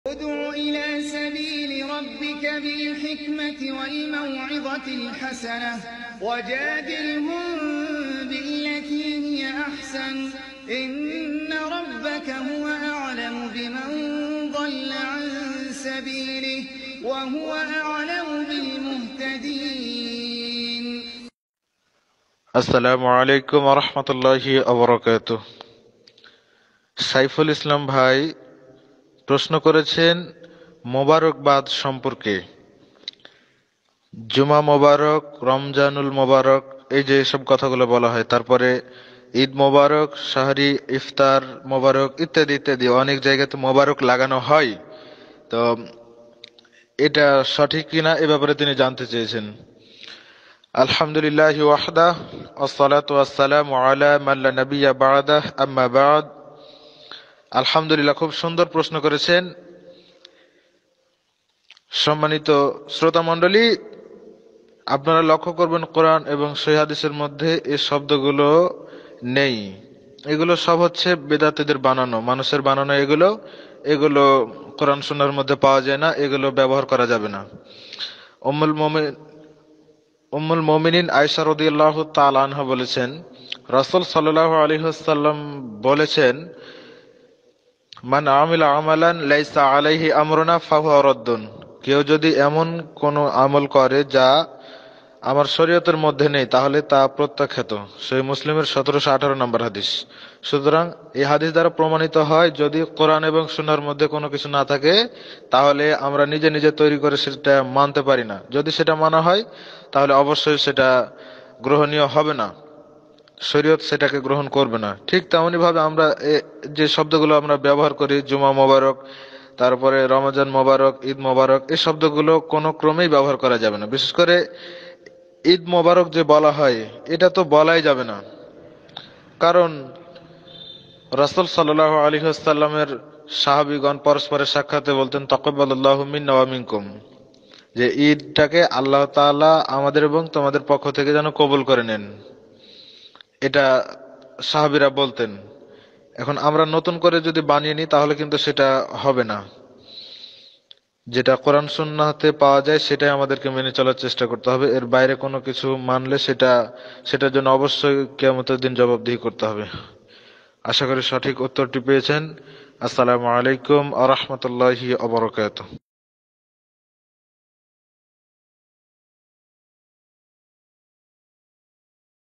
ادع إلى سبيل ربك بالحكمة والموعظة الحسنة وجادلهم بالتي هي أحسن إن ربك هو أعلم بمن ضل عن سبيله وهو أعلم بالمهتدين আসসালামু আলাইকুম ওয়া রাহমাতুল্লাহি ওয়া বারাকাতুহু। সাইফুল ইসলাম ভাই প্রশ্ন করেছেন মোবারকবাদ সম্পর্কে। জুমা মোবারক, রমজানুল মোবারক, এই যে সব কথাগুলো বলা হয়, তারপরে ঈদ মোবারক, শাহরি ইফতার মোবারক ইত্যাদি ইত্যাদি অনেক জায়গাতে মোবারক লাগানো হয়। তো এটা সঠিক কিনা এ ব্যাপারে তিনি জানতে চেয়েছেন। আলহামদুলিল্লাহি ওয়াহদাহ ওয়াসসালাতু ওয়াসসালামু আলা মান লা নাবিয়্যা বা'দাহ আম্মা বা'দ। আলহামদুলিল্লাহ, খুব সুন্দর প্রশ্ন করেছেন। সম্মানিত শ্রোতা মণ্ডলী, আপনারা লক্ষ্য করবেন কোরআন এবং সহিহ হাদিসের মধ্যে এই শব্দগুলো নেই। এগুলো সব হচ্ছে বেদাতীদের বানানো, মানুষের বানানো। এগুলো কোরআন সুন্নাহর মধ্যে পাওয়া যায় না, এগুলো ব্যবহার করা যাবে না। উম্মুল মুমিনিন আয়েশা রাদিয়াল্লাহু তাআলা আনহা বলেছেন, রাসূল সাল্লাল্লাহু আলাইহি ওয়াসাল্লাম বলেছেন, মান আমিলা আমালান লাইসা আলাইহি আমরুনা ফাহুয়া রাদ্দুন। কেউ যদি এমন কোন আমল করে যা আমার শরীয়তের মধ্যে নেই, তাহলে তা প্রত্যাখ্যাত। সহিহ মুসলিমের 1718 নম্বর হাদিস। সুতরাং এই হাদিস দ্বারা প্রমাণিত হয়, যদি কোরআন এবং সুন্নাহর মধ্যে কোনো কিছু না থাকে, তাহলে আমরা নিজে নিজে তৈরি করে সেটা মানতে পারি না। যদি সেটা মানা হয়, তাহলে অবশ্যই সেটা গ্রহণীয় হবে না, শরীয়ত সেটাকে গ্রহণ করবে না। ঠিক তেমনি ভাবে আমরা যে শব্দগুলো আমরা ব্যবহার করি, জুমা মোবারক, তারপরে রমজান মোবারক, ঈদ মোবারক, এই শব্দগুলো কোনো ক্রমেই ব্যবহার করা যাবে না। বিশেষ করে ঈদ মোবারক যে বলা হয়, এটা তো বলাই যাবে না। কারণ রাসূল সাল্লাল্লাহু আলাইহি ওয়াসাল্লামের সাহাবীগণ পরস্পরের সাক্ষাতে বলতেন, তাকাব্বালাল্লাহু মিন্না ওয়া মিনকুম, যে ঈদটাকে আল্লাহ তাআলা আমাদের এবং তোমাদের পক্ষ থেকে যেন কবুল করে নেন। এটা সাহাবীরা বলতেন। এখন আমরা নতুন করে যদি বানিয়ে নিই, তাহলে কিন্তু সেটা হবে না। যেটা কোরআন সুন্নাহতে পাওয়া যায় সেটাই আমাদেরকে মেনে চলার চেষ্টা করতে হবে। এর বাইরে কোনো কিছু মানলে সেটার জন্য অবশ্যই কিয়ামতের দিন জবাবদিহি করতে হবে। আশা করি সঠিক উত্তরটি পেয়েছেন। আসসালামু আলাইকুম ওয়া রাহমাতুল্লাহি ওয়া বারাকাতুহু।